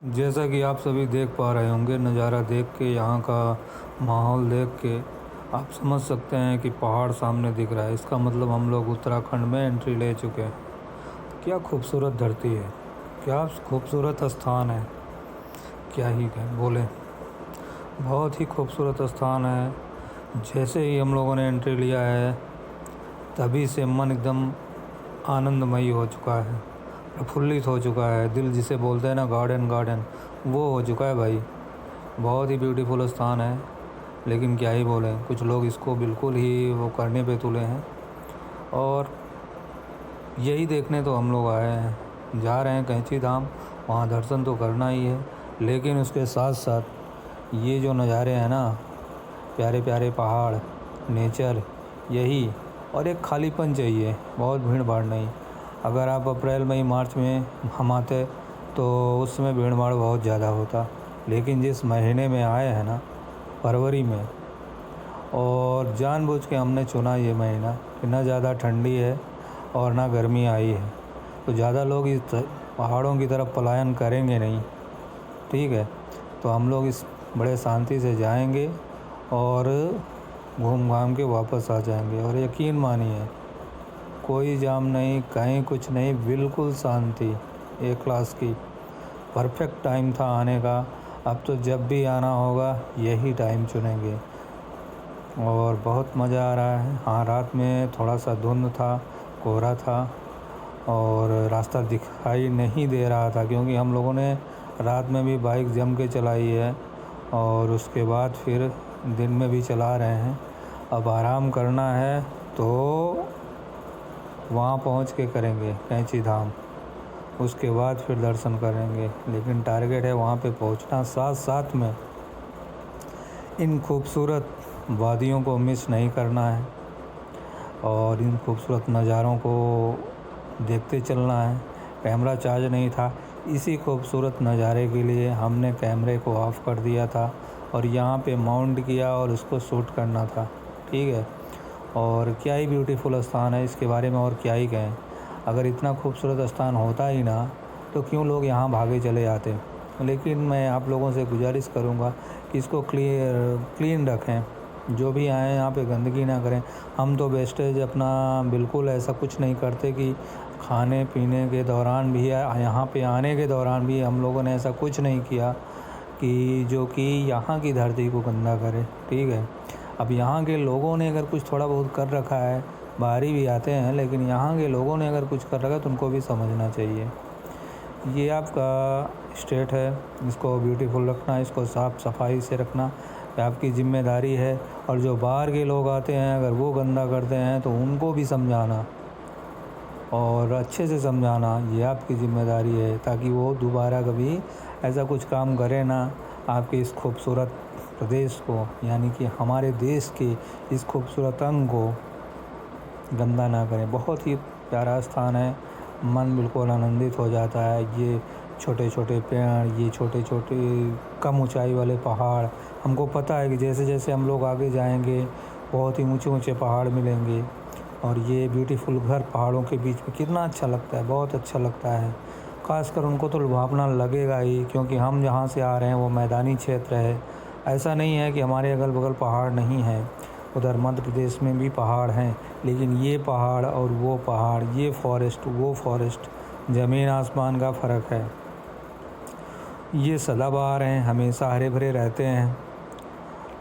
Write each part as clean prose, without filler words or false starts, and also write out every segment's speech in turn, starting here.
जैसा कि आप सभी देख पा रहे होंगे, नज़ारा देख के, यहाँ का माहौल देख के आप समझ सकते हैं कि पहाड़ सामने दिख रहा है। इसका मतलब हम लोग उत्तराखंड में एंट्री ले चुके हैं। क्या खूबसूरत धरती है, क्या खूबसूरत स्थान है, क्या ही कहें बोले। बहुत ही खूबसूरत स्थान है। जैसे ही हम लोगों ने एंट्री लिया है, तभी से मन एकदम आनंदमयी हो चुका है, प्रफुल्लित हो चुका है। दिल जिसे बोलते हैं ना, गार्डन गार्डन, वो हो चुका है भाई। बहुत ही ब्यूटीफुल स्थान है, लेकिन क्या ही बोलें, कुछ लोग इसको बिल्कुल ही वो करने पे तुले हैं। और यही देखने तो हम लोग आए हैं, जा रहे हैं कैंची धाम, वहाँ दर्शन तो करना ही है। लेकिन उसके साथ साथ ये जो नज़ारे हैं ना, प्यारे प्यारे पहाड़, नेचर, यही, और एक खालीपन चाहिए, बहुत भीड़ भाड़ नहीं। अगर आप अप्रैल मई मार्च में हम आते तो उस समय भीड़ भाड़ बहुत ज़्यादा होता। लेकिन जिस महीने में आए हैं ना, फरवरी में, और जानबूझ के हमने चुना ये महीना कि ना ज़्यादा ठंडी है और ना गर्मी आई है, तो ज़्यादा लोग इस पहाड़ों की तरफ पलायन करेंगे नहीं। ठीक है, तो हम लोग इस बड़े शांति से जाएंगे और घूम घाम के वापस आ जाएंगे। और यकीन मानिए, कोई जाम नहीं, कहीं कुछ नहीं, बिल्कुल शांति, एक क्लास की। परफेक्ट टाइम था आने का। अब तो जब भी आना होगा यही टाइम चुनेंगे। और बहुत मज़ा आ रहा है। हाँ, रात में थोड़ा सा धुंध था, कोहरा था और रास्ता दिखाई नहीं दे रहा था, क्योंकि हम लोगों ने रात में भी बाइक जम के चलाई है और उसके बाद फिर दिन में भी चला रहे हैं। अब आराम करना है तो वहाँ पहुँच के करेंगे कैंची धाम, उसके बाद फिर दर्शन करेंगे। लेकिन टारगेट है वहाँ पे पहुँचना, साथ साथ में इन खूबसूरत वादियों को मिस नहीं करना है और इन खूबसूरत नज़ारों को देखते चलना है। कैमरा चार्ज नहीं था, इसी खूबसूरत नज़ारे के लिए हमने कैमरे को ऑफ़ कर दिया था और यहाँ पे माउंट किया और उसको शूट करना था। ठीक है, और क्या ही ब्यूटीफुल स्थान है, इसके बारे में और क्या ही कहें। अगर इतना खूबसूरत स्थान होता ही ना, तो क्यों लोग यहाँ भागे चले जाते। लेकिन मैं आप लोगों से गुजारिश करूँगा कि इसको क्लीन रखें, जो भी आए यहाँ पे गंदगी ना करें। हम तो वेस्टेज अपना बिल्कुल ऐसा कुछ नहीं करते कि खाने पीने के दौरान भी या यहाँ पे आने के दौरान भी हम लोगों ने ऐसा कुछ नहीं किया कि जो कि यहाँ की धरती को गंदा करे। ठीक है, अब यहाँ के लोगों ने अगर कुछ थोड़ा बहुत कर रखा है, बाहरी भी आते हैं, लेकिन यहाँ के लोगों ने अगर कुछ कर रखा है तो उनको भी समझना चाहिए। ये आपका स्टेट है, इसको ब्यूटीफुल रखना, इसको साफ़ सफाई से रखना ये आपकी ज़िम्मेदारी है। और जो बाहर के लोग आते हैं, अगर वो गंदा करते हैं तो उनको भी समझाना और अच्छे से समझाना, ये आपकी ज़िम्मेदारी है, ताकि वो दोबारा कभी ऐसा कुछ काम करे ना, आपके इस खूबसूरत प्रदेश को, यानी कि हमारे देश के इस खूबसूरत अंग को गंदा ना करें। बहुत ही प्यारा स्थान है, मन बिल्कुल आनंदित हो जाता है। ये छोटे छोटे पेड़, ये छोटे छोटे कम ऊंचाई वाले पहाड़, हमको पता है कि जैसे जैसे हम लोग आगे जाएंगे बहुत ही ऊंचे ऊंचे पहाड़ मिलेंगे। और ये ब्यूटीफुल घर पहाड़ों के बीच में, कितना अच्छा लगता है, बहुत अच्छा लगता है। खासकर उनको तो लुभावना लगेगा ही, क्योंकि हम जहाँ से आ रहे हैं वो मैदानी क्षेत्र है। ऐसा नहीं है कि हमारे अगल बगल पहाड़ नहीं हैं, उधर मध्य प्रदेश में भी पहाड़ हैं, लेकिन ये पहाड़ और वो पहाड़, ये फॉरेस्ट वो फॉरेस्ट, ज़मीन आसमान का फ़र्क है। ये सदाबहार हैं, हमेशा हरे भरे रहते हैं,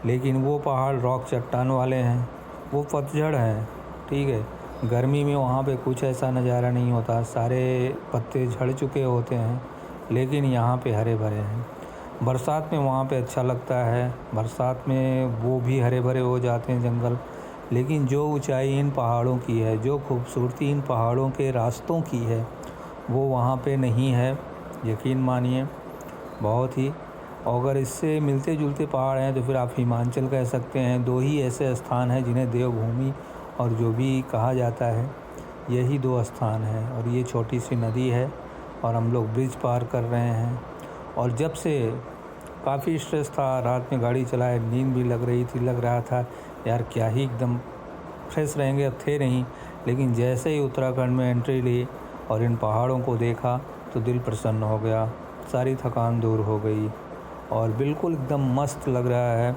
लेकिन वो पहाड़ रॉक चट्टान वाले हैं, वो पतझड़ हैं। ठीक है, गर्मी में वहाँ पे कुछ ऐसा नज़ारा नहीं होता, सारे पत्ते झड़ चुके होते हैं, लेकिन यहाँ पे हरे भरे हैं। बरसात में वहाँ पे अच्छा लगता है, बरसात में वो भी हरे भरे हो जाते हैं जंगल। लेकिन जो ऊंचाई इन पहाड़ों की है, जो खूबसूरती इन पहाड़ों के रास्तों की है, वो वहाँ पे नहीं है, यकीन मानिए। बहुत ही, अगर इससे मिलते जुलते पहाड़ हैं तो फिर आप हिमाचल कह सकते हैं। दो ही ऐसे स्थान हैं जिन्हें देवभूमि और जो भी कहा जाता है, यही दो स्थान हैं। और ये छोटी सी नदी है और हम लोग ब्रिज पार कर रहे हैं। और जब से काफ़ी स्ट्रेस था, रात में गाड़ी चलाए, नींद भी लग रही थी, लग रहा था यार क्या ही एकदम फ्रेश रहेंगे, अब थे नहीं। लेकिन जैसे ही उत्तराखंड में एंट्री ली और इन पहाड़ों को देखा तो दिल प्रसन्न हो गया। सारी थकान दूर हो गई और बिल्कुल एकदम मस्त लग रहा है।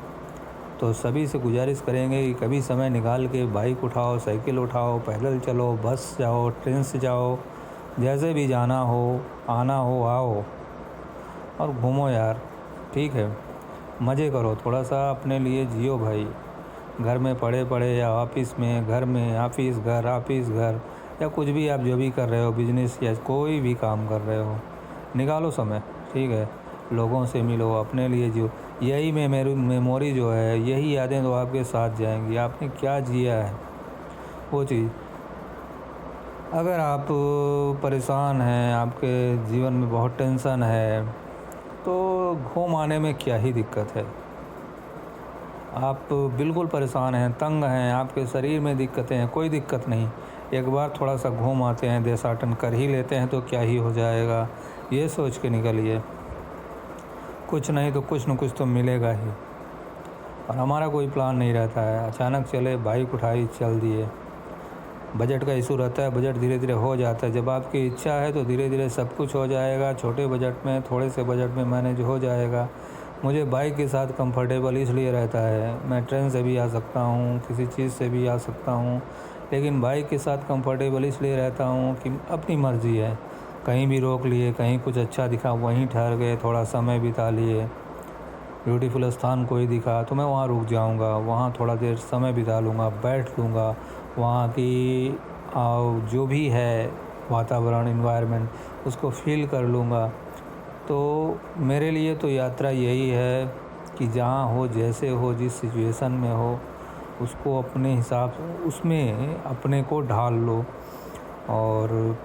तो सभी से गुजारिश करेंगे कि कभी समय निकाल के बाइक उठाओ, साइकिल उठाओ, पैदल चलो, बस जाओ, ट्रेन से जाओ, जैसे भी जाना हो, आना हो आओ और घूमो यार, ठीक है। मज़े करो, थोड़ा सा अपने लिए जियो भाई। घर में पड़े पड़े या ऑफिस में, घर में, ऑफिस घर या कुछ भी आप जो भी कर रहे हो, बिजनेस या कोई भी काम कर रहे हो, निकालो समय, ठीक है। लोगों से मिलो, अपने लिए जियो। यही मेमोरी जो है, यही यादें तो आपके साथ जाएंगी। आपने क्या जिया है वो चीज़। अगर आप परेशान हैं, आपके जीवन में बहुत टेंशन है, तो घूम आने में क्या ही दिक्कत है। आप बिल्कुल परेशान हैं, तंग हैं, आपके शरीर में दिक्कतें हैं, कोई दिक्कत नहीं। एक बार थोड़ा सा घूम आते हैं, देशाटन कर ही लेते हैं तो क्या ही हो जाएगा, ये सोच के निकलिए। कुछ नहीं तो कुछ न कुछ तो मिलेगा ही। और हमारा कोई प्लान नहीं रहता है, अचानक चले, बाइक उठाई, चल दिए। बजट का इशू रहता है, बजट धीरे धीरे हो जाता है। जब आपकी इच्छा है तो धीरे धीरे सब कुछ हो जाएगा। छोटे बजट में, थोड़े से बजट में मैनेज हो जाएगा। मुझे बाइक के साथ कंफर्टेबल इसलिए रहता है, मैं ट्रेन से भी आ सकता हूँ, किसी चीज़ से भी आ सकता हूँ, लेकिन बाइक के साथ कंफर्टेबल इसलिए रहता हूँ कि अपनी मर्ज़ी है। कहीं भी रोक लिए, कहीं कुछ अच्छा दिखा वहीं ठहर गए, थोड़ा समय बिता लिए। ब्यूटीफुल स्थान कोई दिखा तो मैं वहाँ रुक जाऊँगा, वहाँ थोड़ा देर समय बिता लूँगा, बैठ लूँगा। वहाँ की जो भी है वातावरण, इन्वायरमेंट, उसको फ़ील कर लूँगा। तो मेरे लिए तो यात्रा यही है कि जहाँ हो, जैसे हो, जिस सिचुएशन में हो, उसको अपने हिसाब से उसमें अपने को ढाल लो। और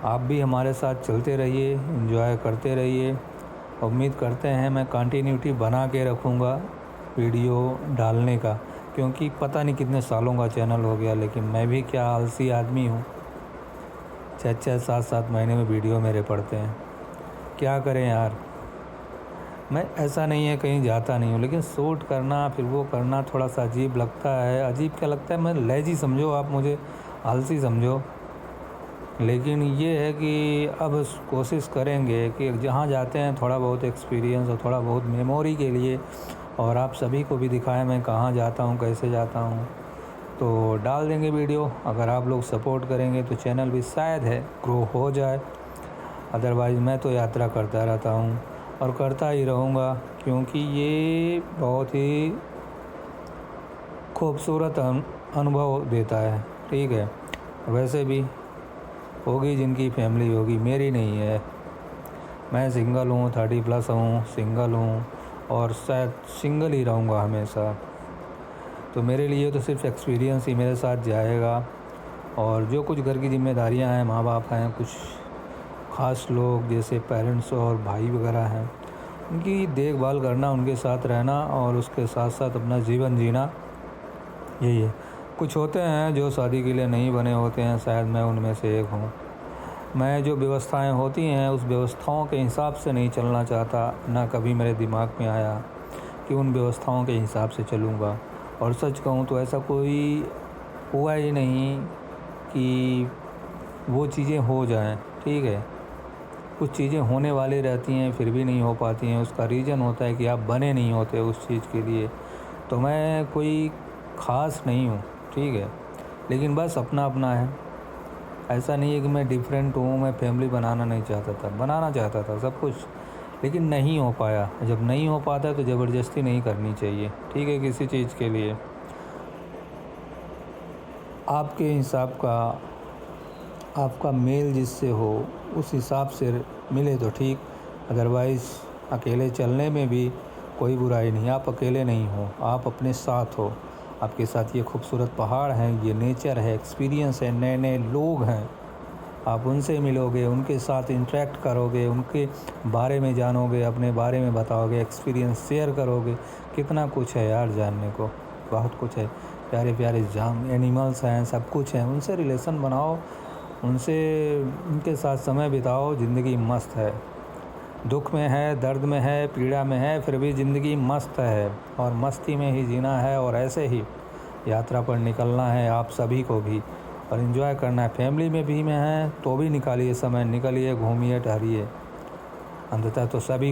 आप भी हमारे साथ चलते रहिए, एंजॉय करते रहिए। उम्मीद करते हैं मैं कंटिन्यूटी बना के रखूँगा वीडियो डालने का, क्योंकि पता नहीं कितने सालों का चैनल हो गया, लेकिन मैं भी क्या आलसी आदमी हूँ। 6-6, 7-7 महीने में वीडियो मेरे पड़ते हैं, क्या करें यार। मैं ऐसा नहीं है कहीं जाता नहीं हूँ, लेकिन शूट करना फिर वो करना थोड़ा सा अजीब लगता है। अजीब क्या लगता है, मैं लेज़ी समझो, आप मुझे आलसी समझो, लेकिन ये है कि अब कोशिश करेंगे कि जहाँ जाते हैं थोड़ा बहुत एक्सपीरियंस और थोड़ा बहुत मेमोरी के लिए, और आप सभी को भी दिखाएं मैं कहाँ जाता हूँ, कैसे जाता हूँ। तो डाल देंगे वीडियो, अगर आप लोग सपोर्ट करेंगे तो चैनल भी शायद है ग्रो हो जाए। अदरवाइज़ मैं तो यात्रा करता रहता हूँ और करता ही रहूँगा, क्योंकि ये बहुत ही खूबसूरत अनुभव देता है, ठीक है। वैसे भी होगी जिनकी फैमिली होगी, मेरी नहीं है। मैं सिंगल हूँ, 30+ हूँ, सिंगल हूँ और शायद सिंगल ही रहूँगा हमेशा। तो मेरे लिए तो सिर्फ एक्सपीरियंस ही मेरे साथ जाएगा। और जो कुछ घर की जिम्मेदारियाँ हैं, माँ बाप हैं, कुछ ख़ास लोग जैसे पेरेंट्स और भाई वगैरह हैं, उनकी देखभाल करना, उनके साथ रहना और उसके साथ साथ अपना जीवन जीना, यही है। कुछ होते हैं जो शादी के लिए नहीं बने होते हैं, शायद मैं उनमें से एक हूँ। मैं जो व्यवस्थाएं होती हैं उस व्यवस्थाओं के हिसाब से नहीं चलना चाहता, ना कभी मेरे दिमाग में आया कि उन व्यवस्थाओं के हिसाब से चलूँगा। और सच कहूँ तो ऐसा कोई हुआ ही नहीं कि वो चीज़ें हो जाएं, ठीक है। कुछ चीज़ें होने वाली रहती हैं फिर भी नहीं हो पाती हैं, उसका रीज़न होता है कि आप बने नहीं होते उस चीज़ के लिए। तो मैं कोई ख़ास नहीं हूँ, ठीक है, लेकिन बस अपना अपना है। ऐसा नहीं है कि मैं डिफरेंट हूँ, मैं फैमिली बनाना नहीं चाहता था, बनाना चाहता था सब कुछ, लेकिन नहीं हो पाया। जब नहीं हो पाता तो ज़बरदस्ती नहीं करनी चाहिए, ठीक है, किसी चीज़ के लिए। आपके हिसाब का, आपका मेल जिससे हो उस हिसाब से मिले तो ठीक, अदरवाइज़ अकेले चलने में भी कोई बुराई नहीं। आप अकेले नहीं हो, आप अपने साथ हो। आपके साथ ये खूबसूरत पहाड़ हैं, ये नेचर है, एक्सपीरियंस है, नए नए लोग हैं, आप उनसे मिलोगे, उनके साथ इंटरेक्ट करोगे, उनके बारे में जानोगे, अपने बारे में बताओगे, एक्सपीरियंस शेयर करोगे। कितना कुछ है यार जानने को, बहुत कुछ है। प्यारे प्यारे एनिमल्स हैं, सब कुछ है, उनसे रिलेशन बनाओ, उनसे, उनके साथ समय बिताओ। ज़िंदगी मस्त है, दुख में है, दर्द में है, पीड़ा में है, फिर भी ज़िंदगी मस्त है और मस्ती में ही जीना है। और ऐसे ही यात्रा पर निकलना है आप सभी को भी। और एंजॉय करना है। फैमिली में भी में हैं तो भी निकालिए समय, निकलिए, घूमिए, टहलिए। अंततः तो सभी